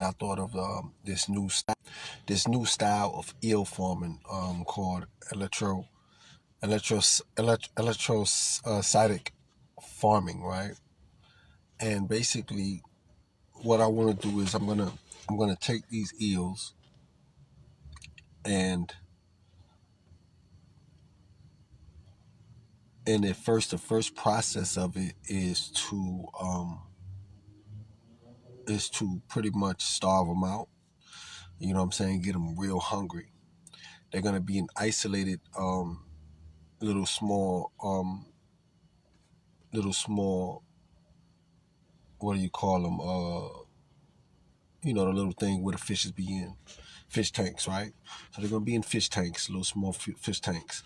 I thought of this new style of eel farming called electrocytic farming, right? And basically, what I want to do is I'm gonna take these eels and the first process of it is to pretty much starve them out. You know what I'm saying? Get them real hungry. They're gonna be in isolated little small little small, what do you call them? The little thing where the fishes be in, fish tanks, right? So they're gonna be in fish tanks, little small fish tanks,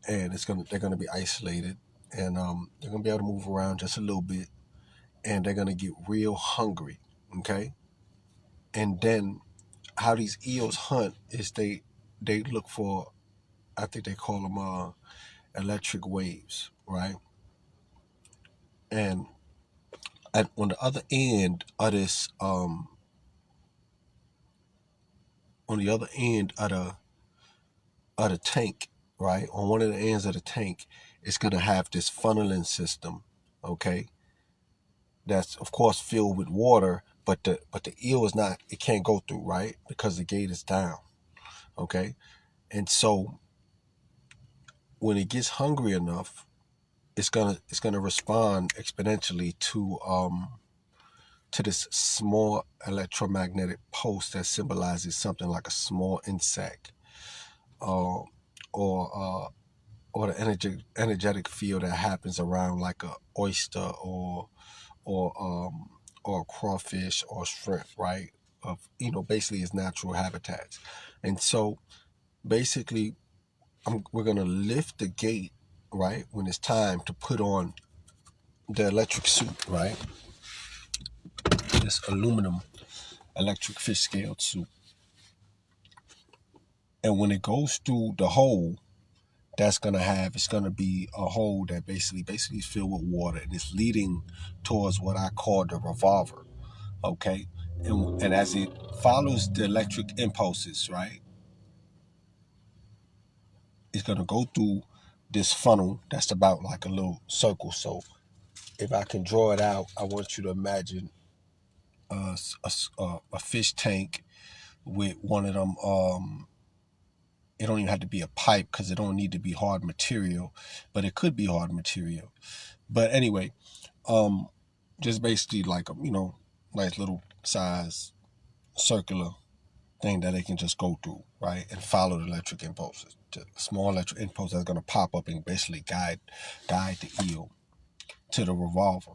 and they're gonna be isolated, and they're gonna be able to move around just a little bit, and they're gonna get real hungry, okay? And then how these eels hunt is they look for, I think they call them electric waves, right? And on the other end of this on the other end of the tank, right? On one of the ends of the tank, it's gonna have this funneling system, okay? That's of course filled with water, but the eel is not. It can't go through, right? Because the gate is down, okay? And so when it gets hungry enough, it's gonna respond exponentially to this small electromagnetic pulse that symbolizes something like a small insect, uh, or or the energetic field that happens around like a oyster or or a crawfish or shrimp, right? Of basically its natural habitats. And so basically, we're gonna lift the gate, right, when it's time to put on the electric suit, right? This aluminum electric fish scaled suit. And when it goes through the hole, it's gonna be a hole that basically is filled with water, and it's leading towards what I call the revolver. Okay, and as it follows the electric impulses, right, it's gonna go through this funnel that's about like a little circle. So if I can draw it out, I want you to imagine a fish tank with one of them. It don't even have to be a pipe because it don't need to be hard material, but it could be hard material. But anyway, um, just basically like a nice little size circular thing that they can just go through, right, and follow the electric impulses. The small electric impulse that's gonna pop up and basically guide the eel to the revolver.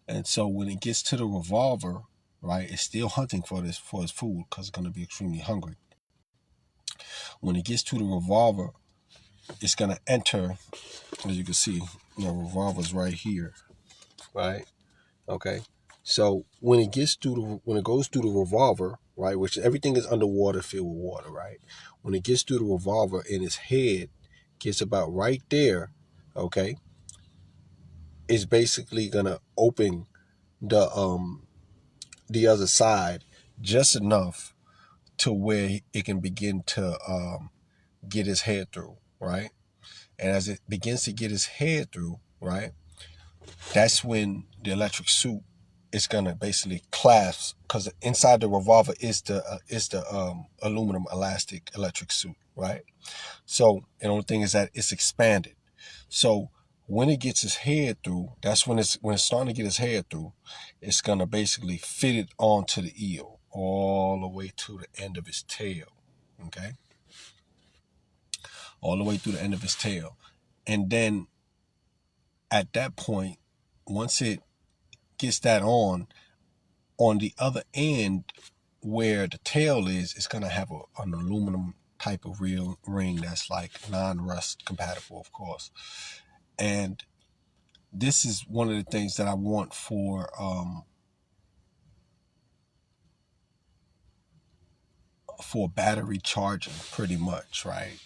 And so when it gets to the revolver, right, it's still hunting for its food because it's gonna be extremely hungry. When it gets to the revolver, it's gonna enter, as you can see, revolver's right here, right? Okay. So when it goes through the revolver, right, which everything is underwater, filled with water, right? When it gets through the revolver and its head gets about right there, okay, it's basically gonna open the other side just enough to where it can begin to get his head through, right? And as it begins to get his head through, right, that's when the electric suit is gonna basically clasp, because inside the revolver is the aluminum elastic electric suit, right? So the only thing is that it's expanded. So when it gets his head through, that's when it's starting to get his head through, it's gonna basically fit it onto the eel all the way to the end of his tail. Okay, all the way through the end of his tail, and then at that point, once it gets that on the other end where the tail is, it's gonna have an aluminum type of real ring that's like non-rust compatible, of course. And this is one of the things that I want for battery charging, pretty much, right?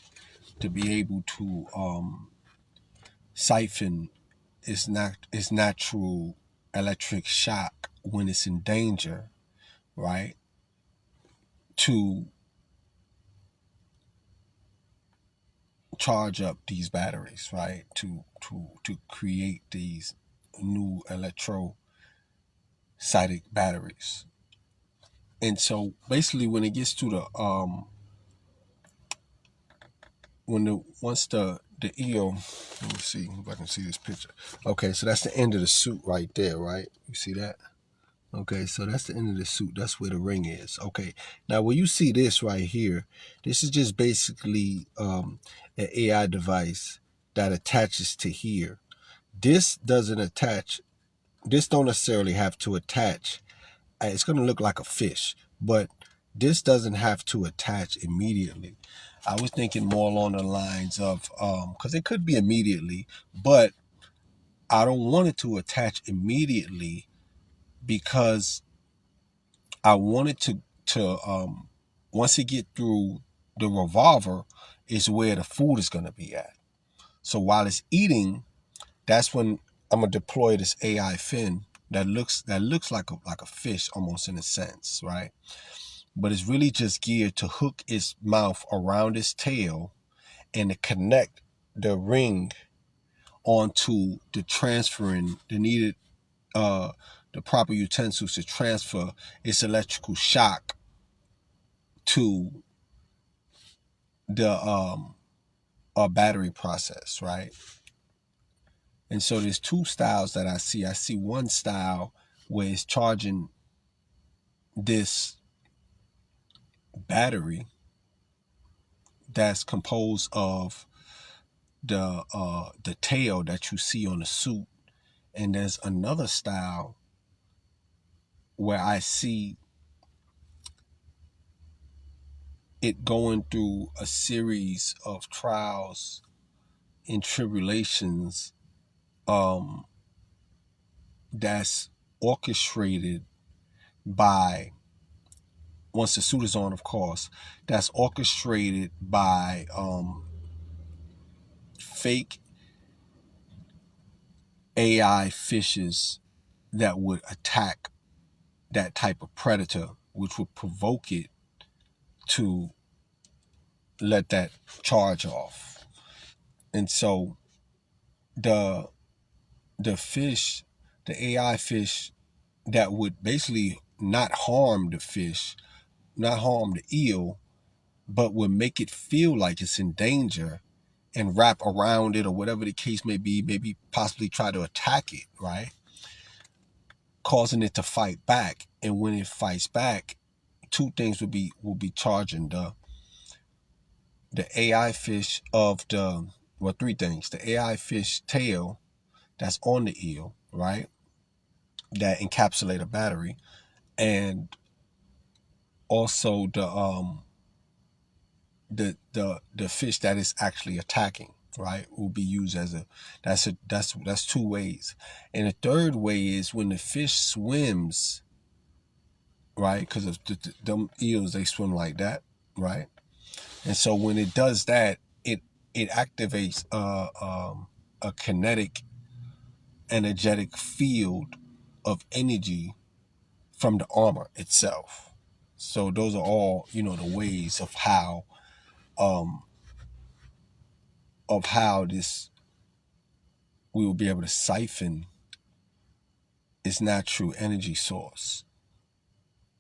To be able to siphon its natural electric shock when it's in danger, right? to charge up these batteries, right? To create these new electrocytic batteries. And so basically when it gets to the once the eel, let me see if I can see this picture. Okay, so that's the end of the suit right there, right? You see that? Okay, so that's the end of the suit. That's where the ring is. Okay, now when you see this right here, this is just basically an AI device that attaches to here. This doesn't attach. This don't necessarily have to attach. It's going to look like a fish, but this doesn't have to attach immediately. I was thinking more along the lines of, because it could be immediately, but I don't want it to attach immediately because I wanted to once it get through the revolver is where the food is going to be at. So while it's eating, that's when I'm gonna deploy this AI fin that looks like a fish almost in a sense, right? But it's really just geared to hook its mouth around its tail and to connect the ring onto the needed the proper utensils to transfer its electrical shock to the battery process, right? And so there's two styles that I see. I see one style where it's charging this battery that's composed of the tail that you see on the suit, and there's another style where I see it going through a series of trials and tribulations that's orchestrated by, once the suit is on, of course, that's orchestrated by fake AI fishes that would attack that type of predator, which would provoke it to let that charge off. And so the fish, the AI fish that would basically not harm the fish, not harm the eel, but would make it feel like it's in danger and wrap around it or whatever the case may be, maybe possibly try to attack it, right? Causing it to fight back. And when it fights back, two things will be charging the AI fish of three things. The AI fish tail that's on the eel, right? That encapsulate a battery. And also the fish that is actually attacking, right? Will be used as that's two ways. And the third way is when the fish swims, right? Because of them eels, they swim like that, right? And so when it does that, it activates a kinetic, energetic field of energy from the armor itself. So those are all, the ways of how this we will be able to siphon its natural energy source.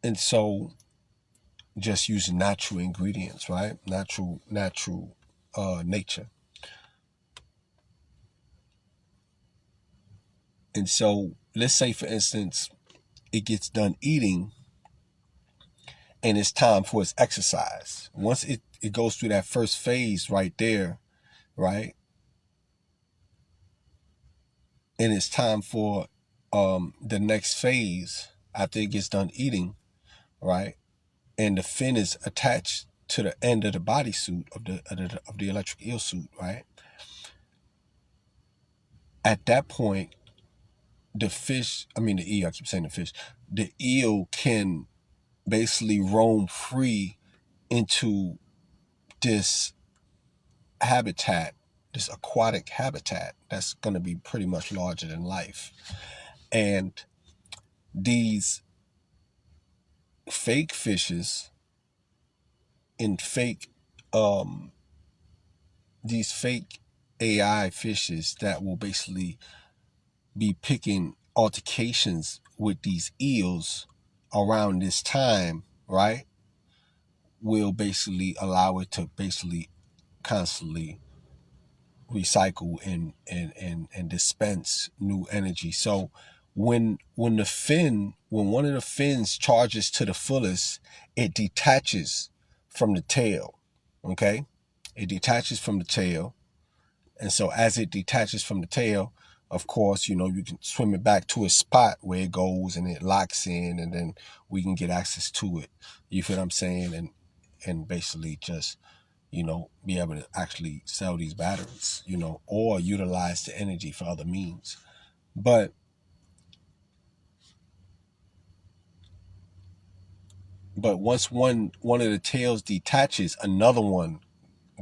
And so just using natural ingredients, right? Natural nature. And so let's say, for instance, it gets done eating and it's time for its exercise. Once it goes through that first phase right there, right? And it's time for the next phase after it gets done eating, right? And the fin is attached to the end of the bodysuit of the electric eel suit, right? At that point, the eel, I keep saying the fish, the eel can basically roam free into this habitat, this aquatic habitat that's going to be pretty much larger than life. And these fake fishes in fake these fake AI fishes that will basically be picking altercations with these eels around this time, right? Will basically allow it to basically constantly recycle and dispense new energy. So when one of the fins charges to the fullest, it detaches from the tail. Okay? It detaches from the tail. And so as it detaches from the tail, of course, you can swim it back to a spot where it goes and it locks in, and then we can get access to it. You feel what I'm saying? And basically just be able to actually sell these batteries, or utilize the energy for other means. But once one of the tails detaches, another one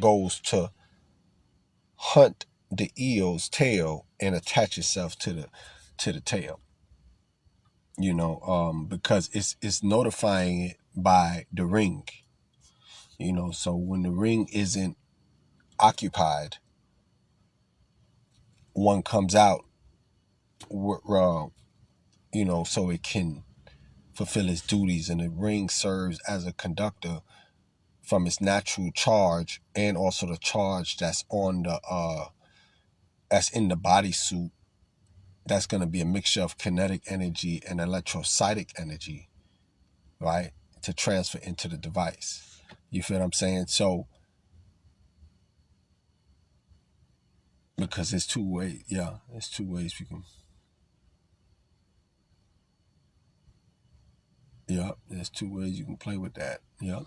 goes to hunt the eel's tail and attach itself to the tail. Because it's notifying it by the ring. So when the ring isn't occupied, one comes out, so it can fulfill its duties, and the ring serves as a conductor from its natural charge, and also the charge that's on that's in the bodysuit. That's going to be a mixture of kinetic energy and electrocytic energy, right, to transfer into the device. You feel what I'm saying? So because it's two ways, yeah, it's two ways we can. Yeah, there's two ways you can play with that. Yeah,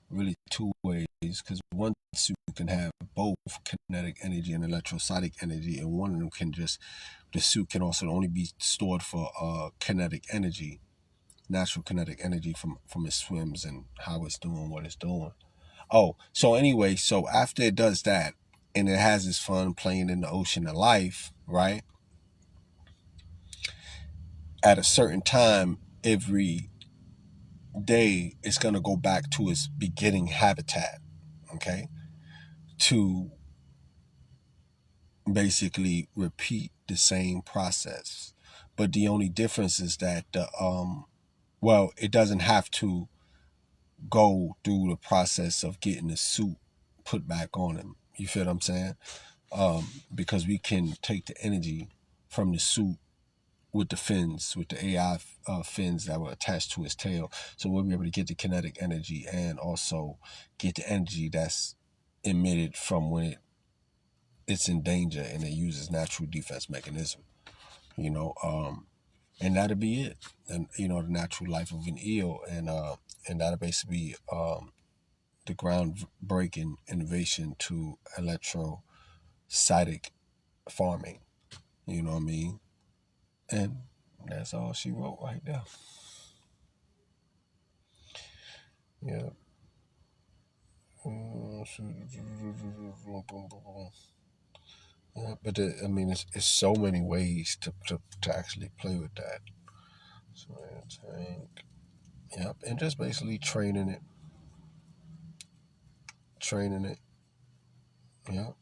really two ways, because one suit can have both kinetic energy and electrostatic energy, and one of them can just, the suit can also only be stored for kinetic energy, natural kinetic energy from its swims and how it's doing what it's doing. Oh, so anyway, so after it does that and it has its fun playing in the ocean of life, right? At a certain time every day, it's going to go back to its beginning habitat, okay? To basically repeat the same process. But the only difference is that it doesn't have to go through the process of getting the suit put back on him. You feel what I'm saying? Because we can take the energy from the suit with the fins, with the AI fins that were attached to his tail. So we'll be able to get the kinetic energy and also get the energy that's emitted from when it's in danger and it uses natural defense mechanism. You know, and that'll be it. And the natural life of an eel, and that'll basically be the groundbreaking innovation to electrocytic farming. You know what I mean? And that's all she wrote right there. Yeah. Yeah, but I mean, it's so many ways to actually play with that. So tank, yep, and just basically training it, yep.